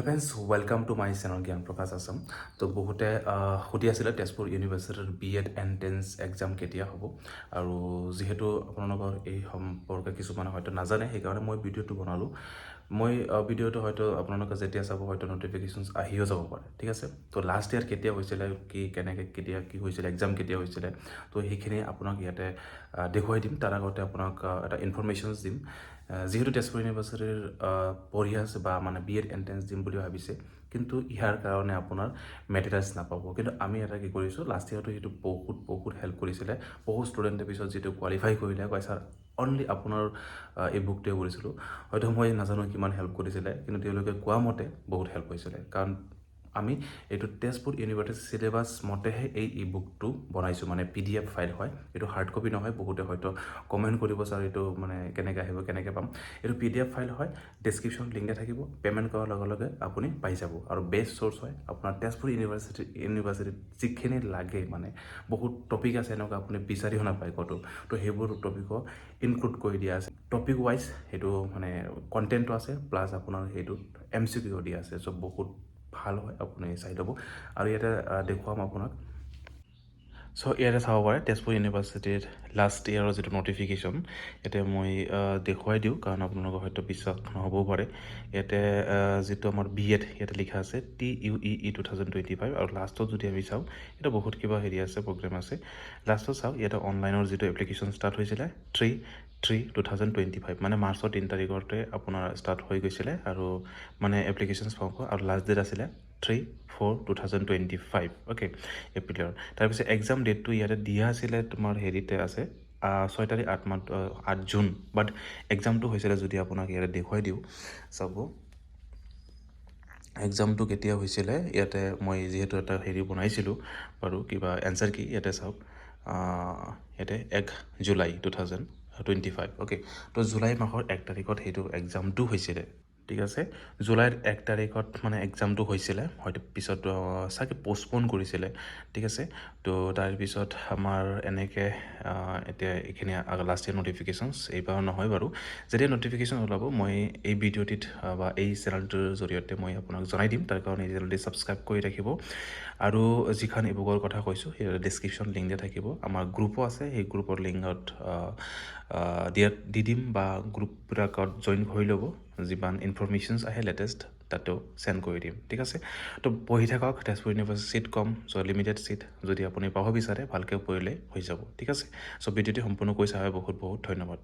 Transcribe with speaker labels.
Speaker 1: Friends welcome to my channel জ্ঞান প্ৰকাশ আছাম। তো বহুতে সুধি আছিলে তেজপুৰ ইউনিভাৰ্চিটিৰ BEd এণ্ট্ৰেন্স এক্সাম কেতিয়া হ'ব, আৰু যিহেতু আপোনালোকৰ এই সম্পৰ্কে কিছুমানে হয়তো নাজানে, সেইকাৰণে মই ভিডিঅ'টো বনালোঁ। মই ভিডিঅ'টো হয়তো আপোনালোকে যেতিয়া চাব হয়তো নটিফিকেশ্যনছ আহিও যাব পাৰে, ঠিক আছে। তো লাষ্ট ইয়াৰ কেতিয়া হৈছিলে, কেনেকৈ কেতিয়া কি হৈছিলে, এক্সাম কেতিয়া হৈছিলে, তো সেইখিনি আপোনাক ইয়াতে দেখুৱাই দিম। তাৰ আগতে আপোনাক এটা ইনফৰমেশ্যনছ দিম। যিহেতু তেজপুৰ ইউনিভাৰ্চিটিৰ পঢ়ি আছে বা মানে BEd এণ্ট্ৰেন্স দিম বুলি ভাবিছে, কিন্তু ইয়াৰ কাৰণে আপোনাৰ মেটেৰিয়েলছ নাপাব। কিন্তু আমি এটা কি কৰিছোঁ, লাষ্ট ইয়াৰতো সেইটো বহুত হেল্প কৰিছিলে। বহুত ষ্টুডেণ্টে পিছত যিটো কোৱালিফাই কৰিলে কয় ছাৰ অনলি আপোনাৰ এই বুকটোৱে কৰিছিলোঁ। হয়তো মই নাজানো কিমান হেল্প কৰিছিলে, কিন্তু তেওঁলোকে কোৱা মতে বহুত হেল্প হৈছিলে। কাৰণ আমি এইটো তেজপুৰ ইউনিভাৰ্চিটি চিলেবাছ মতেহে এই বুকটো বনাইছোঁ, মানে PDF ফাইল হয়, এইটো হাৰ্ড কপি নহয়। বহুতে হয়তো কমেণ্ট কৰিব ছাৰ এইটো মানে কেনেকৈ আহিব, কেনেকৈ পাম। এইটো PDF ফাইল হয়, ডেছক্ৰিপশ্যন লিংকে থাকিব। পে'মেণ্ট কৰাৰ লগে লগে আপুনি পাই যাব। আৰু বেষ্ট চ'ৰ্চ হয় আপোনাৰ তেজপুৰ ইউনিভাৰ্চিটিত যিখিনি লাগে, মানে বহুত টপিক আছে এনেকুৱা আপুনি বিচাৰিও নাপায় ক'তো। তো সেইবোৰ টপিকো ইনক্লুড কৰি দিয়া আছে। টপিক ৱাইজ সেইটো মানে কণ্টেণ্টটো আছে, প্লাছ আপোনাৰ সেইটোত MCQ দিয়া আছে। চ' বহুত ভাল হয়, আপুনি চাই ল'ব। আৰু ইয়াতে দেখুৱাম আপোনাক। চ' ইয়াতে চাব পাৰে তেজপুৰ ইউনিভাৰ্চিটিৰ লাষ্ট ইয়েৰৰ যিটো নটিফিকেশ্যন, ইয়াতে মই দেখুৱাই দিওঁ, কাৰণ আপোনালোকৰ হয়তো বিশ্বাস নহ'বও পাৰে। ইয়াতে যিটো আমাৰ BEd ইয়াতে লিখা আছে TUEE 2025, আৰু লাষ্টত যদি আমি চাওঁ ইয়াতে বহুত কিবা হেৰি আছে, প্ৰগ্ৰেম আছে। লাষ্টত চাওঁ ইয়াতে অনলাইনৰ যিটো এপ্লিকেশ্যন ষ্টাৰ্ট হৈছিলে 3/3/2025, মানে মাৰ্চৰ 3 তাৰিখতে আপোনাৰ ষ্টাৰ্ট হৈ গৈছিলে, আৰু মানে এপ্লিকেশ্যনছ পাব। আৰু লাষ্ট ডেট আছিলে 3/4/2025, অ'কে, এপ্ৰিলৰ। তাৰপিছত এক্সাম ডেটটো ইয়াতে দিয়া আছিলে তোমাৰ হেৰিতে আছে 6 তাৰিখ 8 জুন, বাট এক্সামটো হৈছিলে যদি আপোনাক ইয়াতে দেখুৱাই দিওঁ, চাব এক্সামটো কেতিয়া হৈছিলে। ইয়াতে মই যিহেতু এটা হেৰি বনাইছিলোঁ বাৰু, কিবা এনচাৰ কি, ইয়াতে চাওক ইয়াতে 1 জুলাই 2025, অ'কে। তো জুলাই মাহৰ 1 তাৰিখত সেইটো এক্সামটো হৈছিলে, ঠিক আছে। জুলাইৰ 1 তাৰিখত মানে এক্সামটো হৈছিলে, হয়তো পিছত চাগে পষ্টপন কৰিছিলে, ঠিক আছে। তো তাৰপিছত আমাৰ এনেকৈ এতিয়া এইখিনি লাষ্ট ইয়াৰ নটিফিকেশ্যনছ এইবাৰ নহয় বাৰু। যেতিয়া নটিফিকেশ্যন ওলাব মই এই ভিডিঅ'টিত বা এই চেনেলটোৰ জৰিয়তে মই আপোনাক জনাই দিম। তাৰ কাৰণে এই চেনেলটি ছাবস্ক্ৰাইব কৰি ৰাখিব। আৰু যিখন ইবুকৰ কথা কৈছোঁ সেই ডেছক্ৰিপশ্যন লিংক দিয়া থাকিব। আমাৰ গ্ৰুপো আছে, সেই গ্ৰুপৰ লিংকত দি দিম, বা গ্ৰুপবিলাকত জইন কৰি ল'ব। যিমান ইনফৰমেশ্যনছ আহে লেটেষ্ট তাতেও চেণ্ড কৰি দিম, ঠিক আছে। তো পঢ়ি থাকক, তেজপুৰ ইউনিভাৰ্চিটি চিট কম, চ' লিমিটেড চিট, যদি আপুনি পাব বিচাৰে ভালকৈ পঢ়িলে হৈ যাব, ঠিক আছে। চ' ভিডিঅ'টি সম্পূৰ্ণ কৰি চাই বহুত বহুত ধন্যবাদ।